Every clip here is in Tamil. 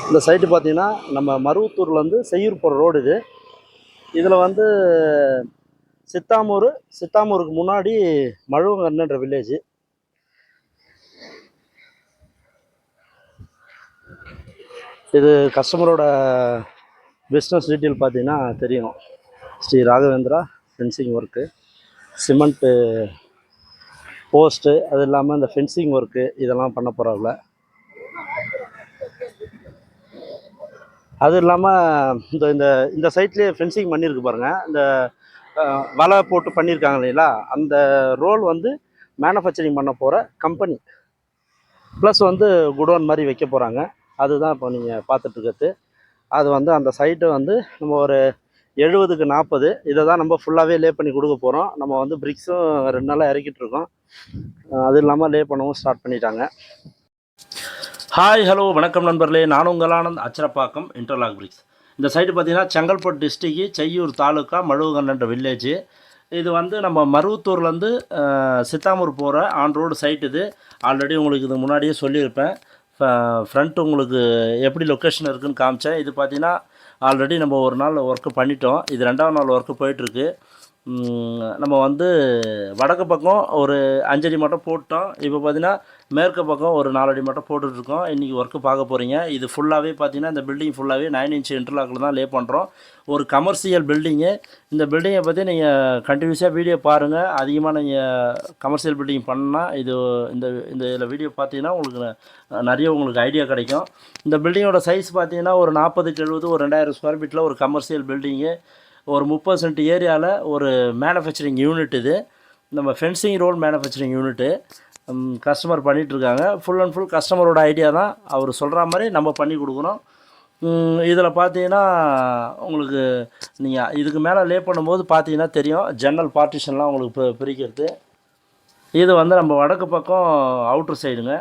இந்த சைட்டு பார்த்தீங்கன்னா நம்ம மருவத்தூர்லேருந்து செய்யூர் போகிற ரோடு இது. இதில் வந்து சித்தாமூருக்கு முன்னாடி மழுவங்கன்னுன்ற வில்லேஜ். இது கஸ்டமரோட பிஸ்னஸ் டீட்டெயில் பார்த்தீங்கன்னா தெரியும். Shri Raghavendra fencing work, cement post, அது இல்லாமல் இந்த ஃபென்சிங் ஒர்க்கு இதெல்லாம் பண்ண போகிறாங்கள. அது இல்லாமல் இந்த இந்த சைட்லேயே ஃபென்சிங் பண்ணியிருக்கு பாருங்கள். இந்த வலை போட்டு பண்ணியிருக்காங்க இல்லைங்களா, அந்த ரோல் வந்து மேனுஃபேக்சரிங் பண்ண போகிற கம்பெனி ப்ளஸ் வந்து குடோன் மாதிரி வைக்க போகிறாங்க. அதுதான் இப்போ நீங்கள் பார்த்துட்ருக்கிறது. அது வந்து அந்த சைட்டை வந்து நம்ம ஒரு 70க்கு 40 இதை தான் நம்ம ஃபுல்லாகவே லே பண்ணி கொடுக்க போகிறோம். நம்ம வந்து பிரிக்ஸும் 2 நாளாக இறக்கிட்டுருக்கோம். அது இல்லாமல் லே பண்ணவும் ஸ்டார்ட் பண்ணிட்டாங்க. ஹாய் ஹலோ வணக்கம் நண்பர்களே, நானும் உங்கள் ஆனந்த், அச்சரப்பாக்கம் இன்டர்லாக் பிரிக்ஸ். இந்த சைடு பார்த்திங்கன்னா செங்கல்பட்டு டிஸ்ட்ரிக்ட் செய்யூர் தாலுக்கா மழுவகன்ன்ற வில்லேஜ். இது வந்து நம்ம மருவத்தூர்லேருந்து சித்தாமூர் போகிற ஆன் ரோடு சைட். இது ஆல்ரெடி உங்களுக்கு இது முன்னாடியே சொல்லியிருப்பேன். ஃப்ரண்ட் உங்களுக்கு எப்படி லொக்கேஷன் இருக்குதுன்னு காமிச்சேன். இது பார்த்திங்கன்னா ஆல்ரெடி நம்ம ஒரு நாள் ஒர்க்கு பண்ணிட்டோம். இது 2வது நாள் ஒர்க்கு போயிட்டுருக்கு. நம்ம வந்து வடக்கு பக்கம் ஒரு 5 அடி மட்டும் போட்டோம். இப்போ பார்த்திங்கன்னா மேற்கு பக்கம் ஒரு 4 அடி மட்டும் போட்டுட்ருக்கோம். இன்றைக்கி ஒர்க்கு பார்க்க போகிறீங்க. இது ஃபுல்லாகவே பார்த்திங்கன்னா இந்த பில்டிங் ஃபுல்லாகவே 9 இன்ச் இன்டர்லாக்கில் தான் லே பண்ணுறோம். ஒரு கமர்ஷியல் பில்டிங்கு. இந்த பில்டிங்கை பற்றி நீங்கள் கண்டினியூஸாக வீடியோ பாருங்கள். அதிகமாக நீங்கள் கமர்ஷியல் பில்டிங் பண்ணால் இதில் வீடியோ பார்த்தீங்கன்னா உங்களுக்கு நிறைய உங்களுக்கு ஐடியா கிடைக்கும். இந்த பில்டிங்கோட சைஸ் பார்த்தீங்கன்னா ஒரு 40க்கு 70 ஒரு 2000 ஸ்கொயர் ஃபீட்டில் ஒரு கமர்ஷியல் பில்டிங்கு. ஒரு 30 சென்ட் ஏரியாவில் ஒரு மேனுஃபேக்சரிங் யூனிட். இது நம்ம fencing roll manufacturing unit customer பண்ணிகிட்ருக்காங்க. ஃபுல் அண்ட் ஃபுல் கஸ்டமரோட ஐடியா தான். அவர் சொல்கிற மாதிரி நம்ம பண்ணி கொடுக்குறோம். இதில் பார்த்தீங்கன்னா உங்களுக்கு நீங்கள் இதுக்கு மேலே லே பண்ணும்போது பார்த்தீங்கன்னா தெரியும், ஜன்னல் பார்ட்டிஷன்லாம் உங்களுக்கு பிரிக்கிறது. இது வந்து நம்ம வடக்கு பக்கம் அவுட்ரு சைடுங்க.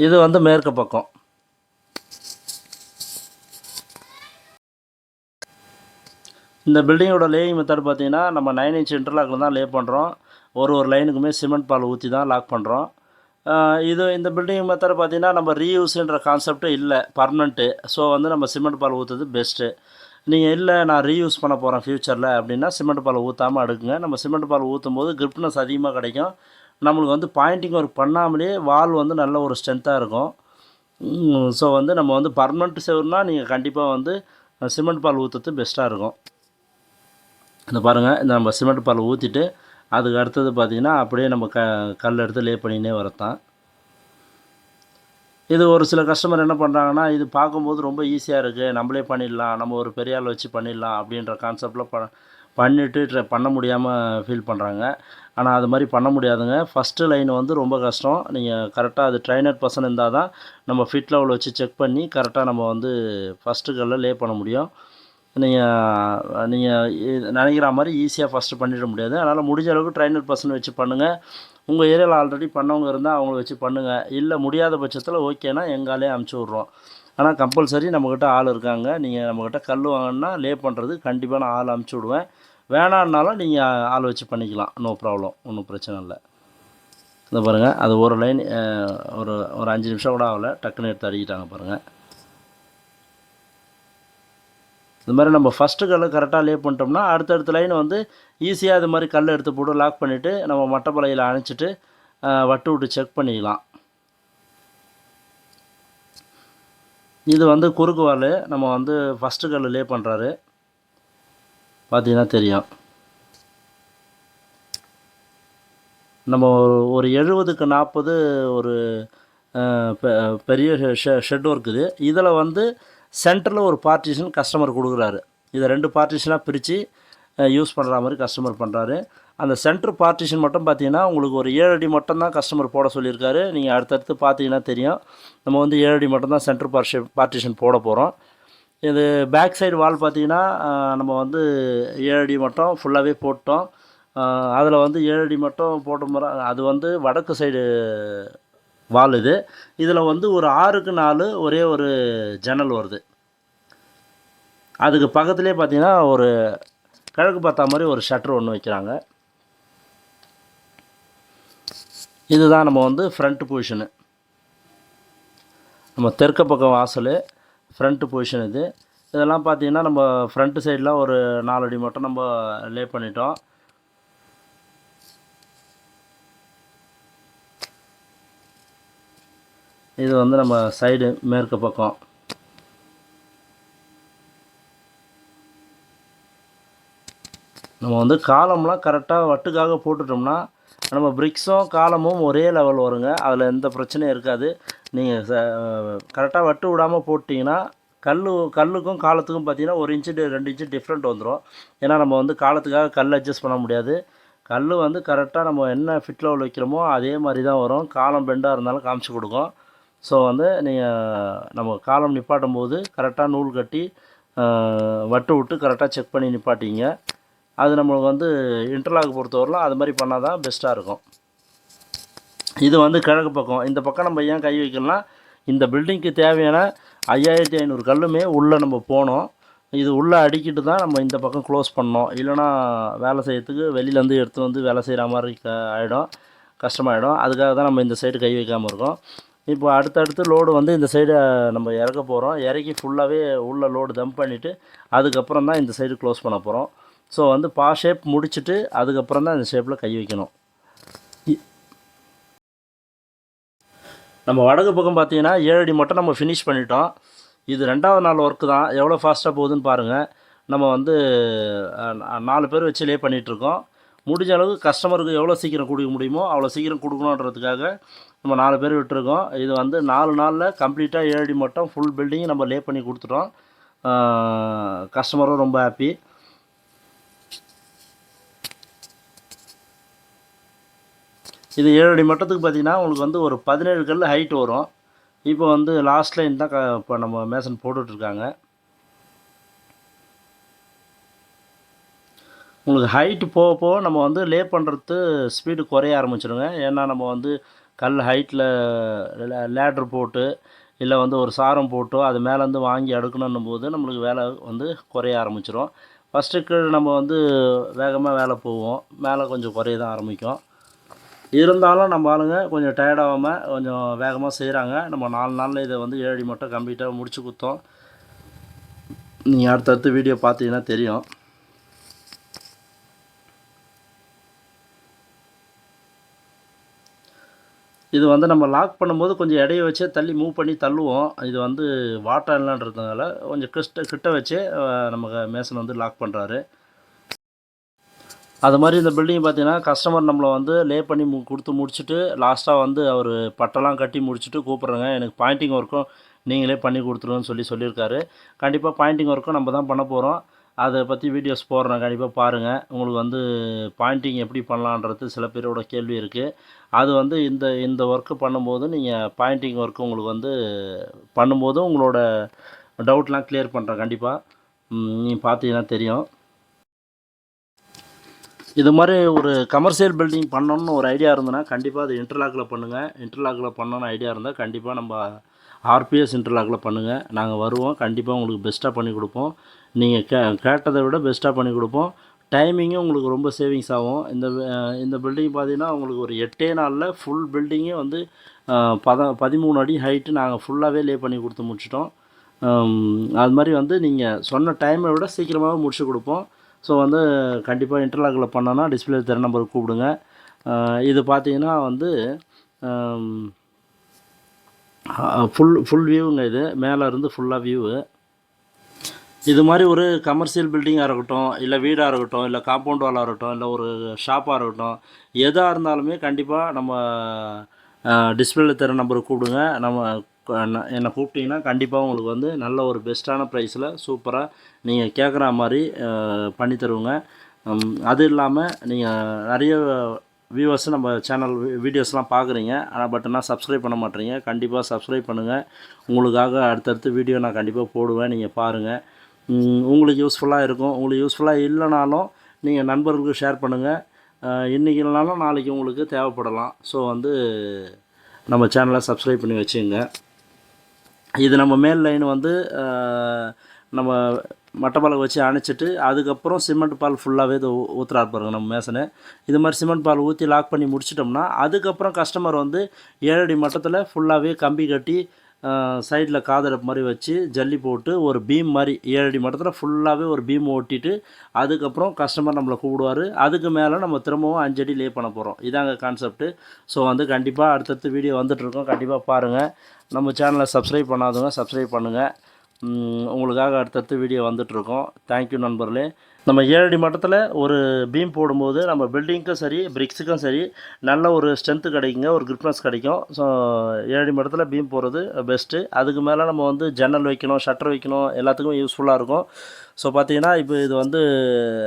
இது வந்து மேற்கு பக்கம். இந்த பில்டிங்கோட லேயிங் மெத்தட் பார்த்தீங்கன்னா நம்ம 9 இன்ச் இன்டர்லாக்கில் தான் லே பண்ணுறோம். ஒரு லைனுக்குமே சிமெண்ட் பால் ஊற்றி தான் லாக் பண்ணுறோம். இந்த பில்டிங் மெத்தட் பார்த்தீங்கன்னா நம்ம ரீயூஸுன்ற கான்செப்டே இல்லை, பர்மனெண்ட்டு. ஸோ வந்து நம்ம சிமெண்ட் பால் ஊற்றுறது பெஸ்ட்டு. நீங்கள் இல்லை நான் ரீயூஸ் பண்ண போகிறேன் ஃப்யூச்சரில் அப்படின்னா சிமெண்ட் பால் ஊற்றாமல் அடுக்குங்க. நம்ம சிமெண்ட் பால் ஊற்றும் போது கிரிப்னஸ் அதிகமாக கிடைக்கும். நம்மளுக்கு வந்து பாயிண்டிங் ஒர்க் பண்ணாமலே வால் வந்து நல்ல ஒரு ஸ்ட்ரென்த்தாக இருக்கும். ஸோ வந்து நம்ம வந்து பர்மனெண்ட் செவர்னால் நீங்கள் கண்டிப்பாக வந்து சிமெண்ட் பால் ஊற்றுறது பெஸ்ட்டாக இருக்கும். இந்த பாருங்கள், இந்த நம்ம சிமெண்ட் பால் ஊற்றிட்டு அதுக்கு அடுத்தது பார்த்திங்கன்னா அப்படியே நம்ம கல் எடுத்து லே பண்ணினே வரத்தான். இது ஒரு சில கஸ்டமர் என்ன பண்ணுறாங்கன்னா, இது பார்க்கும்போது ரொம்ப ஈஸியாக இருக்குது, நம்மளே பண்ணிடலாம், நம்ம ஒரு பெரிய ஆள் வச்சு பண்ணிடலாம் அப்படின்ற கான்செப்டில் பண்ணிவிட்டு பண்ண முடியாமல் ஃபீல் பண்ணுறாங்க. ஆனால் அது மாதிரி பண்ண முடியாதுங்க. ஃபஸ்ட்டு லைன் வந்து ரொம்ப கஷ்டம். நீங்கள் கரெக்டாக அது ட்ரைனர் பர்சன் இருந்தால் தான் நம்ம ஃபிட் லெவல் வச்சு செக் பண்ணி கரெக்டாக நம்ம வந்து ஃபஸ்ட்டு கல்லில் லே பண்ண முடியும். நீங்கள் நினைக்கிற மாதிரி ஈஸியாக ஃபஸ்ட்டு பண்ணிட முடியாது. அதனால் முடிஞ்ச அளவுக்கு ட்ரைனர் பர்சன் வச்சு பண்ணுங்கள். உங்கள் ஏரியாவில் ஆல்ரெடி பண்ணவங்க இருந்தால் அவங்கள வச்சு பண்ணுங்கள். இல்லை முடியாத பட்சத்தில் ஓகேனா எங்காலே அமுச்சு விட்றோம். ஆனால் கம்பல்சரி நம்மக்கிட்ட ஆள் இருக்காங்க. நீங்கள் நம்மக்கிட்ட கல் வாங்கினா லே பண்ணுறது கண்டிப்பாக நான் ஆள் அமுச்சு விடுவேன். வேணான்னாலும் நீங்கள் ஆள் வச்சு பண்ணிக்கலாம், நோ ப்ராப்ளம், ஒன்றும் பிரச்சனை இல்லை. இந்த பாருங்கள், அது ஒரு லைன் ஒரு 5 நிமிஷம் கூட ஆகலை, டக்குன்னு எடுத்து அடிக்கிட்டாங்க பாருங்கள். இது மாதிரி நம்ம ஃபஸ்ட்டு கல்லை கரெக்டாக லே பண்ணிட்டோம்னா அடுத்தடுத்த லைன் வந்து ஈஸியாக இது மாதிரி கல் எடுத்து போட்டு லாக் பண்ணிவிட்டு நம்ம மட்டைப்பலையில் அணைச்சிட்டு வட்டு விட்டு செக் பண்ணிக்கலாம். இது வந்து குறுக்கு வால் நம்ம வந்து ஃபஸ்ட்டு கல் லே பண்ணுறாரு, பார்த்தீங்கன்னா தெரியும். நம்ம ஒரு 70க்கு 40 ஒரு பெரிய ஷெட் ஒர்க்குது. இதில் வந்து சென்டரில் ஒரு பார்ட்டிஷன் கஸ்டமர் கொடுக்குறாரு. இதை 2 பார்ட்டிஷனாக பிரித்து யூஸ் பண்ணுற மாதிரி கஸ்டமர் பண்ணுறாரு. அந்த சென்ட்ரு பார்ட்டிஷன் மட்டும் பார்த்தீங்கன்னா உங்களுக்கு ஒரு 7 அடி மட்டும் தான் கஸ்டமர் போட சொல்லியிருக்காரு. நீங்கள் அடுத்தடுத்து பார்த்தீங்கன்னா தெரியும், நம்ம வந்து 7 அடி மட்டும் தான் சென்ட்ரு பார்ட்டிஷன் போட போகிறோம். இது பேக் சைடு வால் பார்த்தீங்கன்னா நம்ம வந்து 7 அடி மட்டும் ஃபுல்லாகவே போட்டோம். அதில் வந்து 7 அடி மட்டும் போட்ட முறை அது வந்து வடக்கு சைடு வால். இதில் வந்து ஒரு 6க்கு 4 ஒரே ஒரு ஜன்னல் வருது. அதுக்கு பக்கத்துலேயே பார்த்தீங்கன்னா ஒரு கிழக்கு பார்த்தா மாதிரி ஒரு ஷட்டர் ஒன்று வைக்கிறாங்க. இதுதான் நம்ம வந்து ஃப்ரண்ட் பொசிஷனு, நம்ம தெற்க பக்கம் வாசல் ஃப்ரண்ட் பொசிஷன் இது. இதெல்லாம் பார்த்தீங்கன்னா நம்ம ஃப்ரண்ட் சைடில் ஒரு 4 அடி மட்டும் நம்ம லே பண்ணிட்டோம். இது வந்து நம்ம சைடு மேற்கு பக்கம். நம்ம வந்து காலம்லாம் கரெக்டாக வட்டுக்காக போட்டுட்டோம்னா நம்ம பிரிக்ஸும் காலமும் ஒரே லெவல் வருங்க. அதில் எந்த பிரச்சனையும் இருக்காது. நீங்கள் கரெக்டாக வட்டு விடாமல் போட்டிங்கன்னா கல்லுக்கும் காலத்துக்கும் பார்த்தீங்கன்னா 1 இன்ச்சு 2 இன்ச்சு டிஃப்ரெண்ட் வந்துடும். ஏன்னா நம்ம வந்து காலத்துக்காக கல் அட்ஜஸ்ட் பண்ண முடியாது. கல் வந்து கரெக்டாக நம்ம என்ன ஃபிட் லெவல் வைக்கிறோமோ அதே மாதிரி தான் வரும். காலம் பெண்டாக இருந்தாலும் காமிச்சு கொடுக்கும். ஸோ வந்து நீங்கள் நம்ம காலம் நிப்பாட்டும் போது கரெக்டாக நூல் கட்டி வட்டு விட்டு கரெக்டாக செக் பண்ணி நிப்பாட்டிங்க. அது நம்மளுக்கு வந்து இன்டர்லாக் பொறுத்தவரைலாம் அது மாதிரி பண்ணால் தான் பெஸ்ட்டாக இருக்கும். இது வந்து கிழக்கு பக்கம். இந்த பக்கம் நம்ம ஏன் கை வைக்கலனா இந்த பில்டிங்க்கு தேவையான 5500 கல்லுமே உள்ளே நம்ம போனோம். இது உள்ளே அடிக்கிட்டு தான் நம்ம இந்த பக்கம் க்ளோஸ் பண்ணோம். இல்லைனா வேலை செய்யறதுக்கு வெளியிலேருந்து எடுத்து வந்து வேலை செய்கிற மாதிரி ஆகிடும், கஷ்டமாயிடும். அதுக்காக தான் நம்ம இந்த சைடு கை வைக்காமல் இருக்கோம். இப்போ அடுத்தடுத்து லோடு வந்து இந்த சைடு நம்ம இறக்க போகிறோம். இறக்கி ஃபுல்லாகவே உள்ள லோடு டம்ப் பண்ணிவிட்டு அதுக்கப்புறம் தான் இந்த சைடு க்ளோஸ் பண்ண போகிறோம். ஸோ வந்து ஷேப் முடிச்சுட்டு அதுக்கப்புறம் தான் இந்த ஷேப்பில் கை வைக்கணும். நம்ம வடக்கு பக்கம் பார்த்தீங்கன்னா 7 அடி மட்டும் நம்ம ஃபினிஷ் பண்ணிட்டோம். இது 2வது நாள் ஒர்க்கு தான். எவ்வளோ ஃபாஸ்ட்டாக போகுதுன்னு பாருங்கள். நம்ம வந்து 4 பேர் வச்சு லே பண்ணிகிட்ருக்கோம். முடிஞ்ச அளவுக்கு கஸ்டமருக்கு எவ்வளோ சீக்கிரம் கொடுக்க முடியுமோ அவ்வளோ சீக்கிரம் கொடுக்கணுன்றதுக்காக நம்ம 4 பேர் விட்டுருக்கோம். இது வந்து 4 நாளில் கம்ப்ளீட்டாக 7 அடி மட்டும் ஃபுல் பில்டிங் நம்ம லே பண்ணி கொடுத்துட்டோம். கஸ்டமரும் ரொம்ப ஹாப்பி. இது 7 அடி மட்டத்துக்கு பார்த்தீங்கன்னா உங்களுக்கு வந்து ஒரு 17 கல் ஹைட் வரும். இப்போ வந்து லாஸ்ட் லைன் தான் இப்போ நம்ம மேசன் போட்டுட்ருக்காங்க. உங்களுக்கு ஹைட்டு போக போக நம்ம வந்து லே பண்ணுறது ஸ்பீடு குறைய ஆரம்பிச்சிடுங்க. ஏன்னா நம்ம வந்து கல் ஹைட்டில் லேட்ரு போட்டு இல்லை வந்து ஒரு சாரம் போட்டோ அது மேலேருந்து வாங்கி அடுக்கணும் போது நம்மளுக்கு வேலை வந்து குறைய ஆரம்பிச்சிடும். ஃபஸ்ட்டுக்கு நம்ம வந்து வேகமாக வேலை போவோம், மேலே கொஞ்சம் குறைய தான் ஆரம்பிக்கும். இருந்தாலும் நம்ம ஆளுங்க கொஞ்சம் டயர்டாகாமல் கொஞ்சம் வேகமாக செய்கிறாங்க. நம்ம 4 நாளில் இதை வந்து 7 அடி மட்டும் கம்ப்ளீட்டாக முடிச்சு கொடுத்தோம். நீங்கள் அடுத்தடுத்து வீடியோ பார்த்தீங்கன்னா தெரியும். இது வந்து நம்ம லாக் பண்ணும்போது கொஞ்சம் எடையை வச்சே தள்ளி மூவ் பண்ணி தள்ளுவோம். இது வந்து வாட்டர்ன்றதுனால கொஞ்சம் கிட்ட வச்சே நமக்கு மேசன் வந்து லாக் பண்ணுறாரு. அது மாதிரி இந்த பில்டிங் பார்த்தீங்கன்னா கஸ்டமர் நம்மளை வந்து லே பண்ணி கொடுத்து முடிச்சுட்டு லாஸ்ட்டாக வந்து அவர் பட்டெல்லாம் கட்டி முடிச்சுட்டு கூப்பிட்றேங்க, எனக்கு பாயிண்டிங் ஒர்க்கும் நீங்களே பண்ணி கொடுத்துருன்னு சொல்லியிருக்காரு. கண்டிப்பாக பாயிண்டிங் ஒர்க்கும் நம்ம தான் பண்ண போகிறோம். அதை பற்றி வீடியோஸ் போடுறேன், கண்டிப்பாக பாருங்கள். உங்களுக்கு வந்து பாயிண்டிங் எப்படி பண்ணலான்றது சில பேரோட கேள்வி இருக்குது. அது வந்து இந்த ஒர்க்கு பண்ணும்போது நீங்கள் பாயிண்டிங் ஒர்க்கு உங்களுக்கு வந்து பண்ணும்போது உங்களோட டவுட்லாம் கிளியர் பண்ணுறேன். கண்டிப்பாக நீங்கள் பார்த்தீங்கன்னா தெரியும். இது மாதிரி ஒரு கமர்ஷியல் பில்டிங் பண்ணணும்னு ஒரு ஐடியா இருந்ததுன்னா கண்டிப்பாக அது இன்டர்லாக்கில் பண்ணுங்கள். இன்டர்லாக்கில் பண்ணணும்னு ஐடியா இருந்தால் கண்டிப்பாக நம்ம ஆர்பிஎஸ் இன்டர்லாக்கில் பண்ணுங்கள். நாங்கள் வருவோம், கண்டிப்பாக உங்களுக்கு பெஸ்ட்டாக பண்ணி கொடுப்போம். நீங்கள் கேட்டதை விட பெஸ்ட்டாக பண்ணி கொடுப்போம். டைமிங்கும் உங்களுக்கு ரொம்ப சேவிங்ஸ் ஆகும். இந்த பில்டிங் பார்த்தீங்கன்னா உங்களுக்கு ஒரு 8 நாளில் ஃபுல் பில்டிங்கே வந்து 13 அடி ஹைட்டு நாங்கள் ஃபுல்லாகவே லே பண்ணி கொடுத்து முடிச்சிட்டோம். அது மாதிரி வந்து நீங்கள் சொன்ன டைமை விட சீக்கிரமாக முடிச்சு கொடுப்போம். ஸோ வந்து கண்டிப்பாக இன்டர்லாக்கில் பண்ணோன்னா டிஸ்பிளே தர நம்பருக்கு கூப்பிடுங்க. இது பார்த்தீங்கன்னா வந்து ஃபுல் வியூங்க. இது மேலே இருந்து ஃபுல்லாக வியூவு. இது மாதிரி ஒரு கமர்ஷியல் பில்டிங்காக இருக்கட்டும், இல்லை வீடாக இருக்கட்டும், இல்லை காம்பவுண்ட் வாலாக இருக்கட்டும், இல்லை ஒரு ஷாப்பாக இருக்கட்டும், எதாக இருந்தாலுமே கண்டிப்பாக நம்ம டிஸ்பிளேல தர நம்பருக்கு கூப்பிடுங்க. என்னை கூப்பிட்டிங்கன்னா கண்டிப்பாக உங்களுக்கு வந்து நல்ல ஒரு பெஸ்ட்டான ப்ரைஸில் சூப்பராக நீங்கள் கேட்குற மாதிரி பண்ணி தருவோங்க. அது இல்லாமல் நீங்கள் நிறைய வியூவர்ஸ் நம்ம சேனல் வீடியோஸ்லாம் பார்க்குறீங்க, பட் ஆனால் சப்ஸ்கிரைப் பண்ண மாட்டேறீங்க. கண்டிப்பாக சப்ஸ்கிரைப் பண்ணுங்கள். உங்களுக்காக அடுத்தடுத்து வீடியோ நான் கண்டிப்பாக போடுவேன், நீங்கள் பாருங்கள். உங்களுக்கு யூஸ்ஃபுல்லாக இருக்கும். உங்களுக்கு யூஸ்ஃபுல்லாக இல்லைனாலும் நீங்கள் நண்பர்களுக்கு ஷேர் பண்ணுங்கள். இன்றைக்கி இல்லைனாலும் நாளைக்கு உங்களுக்கு தேவைப்படலாம். ஸோ வந்து நம்ம சேனலை சப்ஸ்கிரைப் பண்ணி வச்சுங்க. இது நம்ம மேல் லைன் வந்து நம்ம மட்டை பலகை வச்சு அணைச்சிட்டு அதுக்கப்புறம் சிமெண்ட் பால் ஃபுல்லாகவே இது ஊற்றுறாரு பாருங்க நம்ம மேசனு. இது மாதிரி சிமெண்ட் பால் ஊற்றி லாக் பண்ணி முடிச்சிட்டோம்னா அதுக்கப்புறம் கஸ்டமர் வந்து 7 அடி மட்டத்தில் ஃபுல்லாகவே கம்பி கட்டி சைடில் காதரப்பு மாதிரி வச்சு ஜல்லி போட்டு ஒரு பீம் மாதிரி 7 அடி மட்டத்தில் ஃபுல்லாகவே ஒரு பீம் ஓட்டிட்டு அதுக்கப்புறம் கஸ்டமர் நம்மளை கூப்பிடுவார். அதுக்கு மேலே நம்ம திரும்பவும் 5 அடி லே பண்ண போகிறோம். இதாங்க கான்செப்ட்டு. ஸோ வந்து கண்டிப்பாக அடுத்தடுத்து வீடியோ வந்துட்டுருக்கோம், கண்டிப்பாக பாருங்கள். நம்ம சேனலை சப்ஸ்கிரைப் பண்ணாதவங்க சப்ஸ்கிரைப் பண்ணுங்கள். உங்களுக்காக அடுத்தடுத்து வீடியோ வந்துட்டுருக்கோம். தேங்க்யூ நண்பர்களே. நம்ம 7 அடி மட்டத்தில் ஒரு பீம் போடும்போது நம்ம பில்டிங்க்கும் சரி பிரிக்ஸுக்கும் சரி நல்ல ஒரு ஸ்ட்ரென்த்து கிடைக்குங்க, ஒரு கிரிப்னஸ் கிடைக்கும். ஸோ 7 அடி மட்டத்தில் பீம் போடுறது பெஸ்ட்டு. அதுக்கு மேலே நம்ம வந்து ஜன்னல் வைக்கணும், ஷட்டர் வைக்கணும், எல்லாத்துக்கும் யூஸ்ஃபுல்லாக இருக்கும். ஸோ பார்த்தீங்கன்னா இப்போ இது வந்து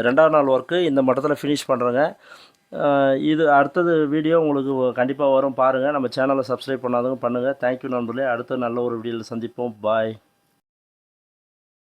2ஆவது நாள் ஒர்க்கு இந்த மட்டத்தில் ஃபினிஷ் பண்ணுறேங்க. இது அடுத்தது வீடியோ உங்களுக்கு கண்டிப்பாக வரும், பாருங்கள். நம்ம சேனலை சப்ஸ்கிரைப் பண்ணாதவங்க பண்ணுங்கள். தேங்க்யூ நண்பர்களே. அடுத்த நல்ல ஒரு வீடியோவில் சந்திப்போம். பாய்.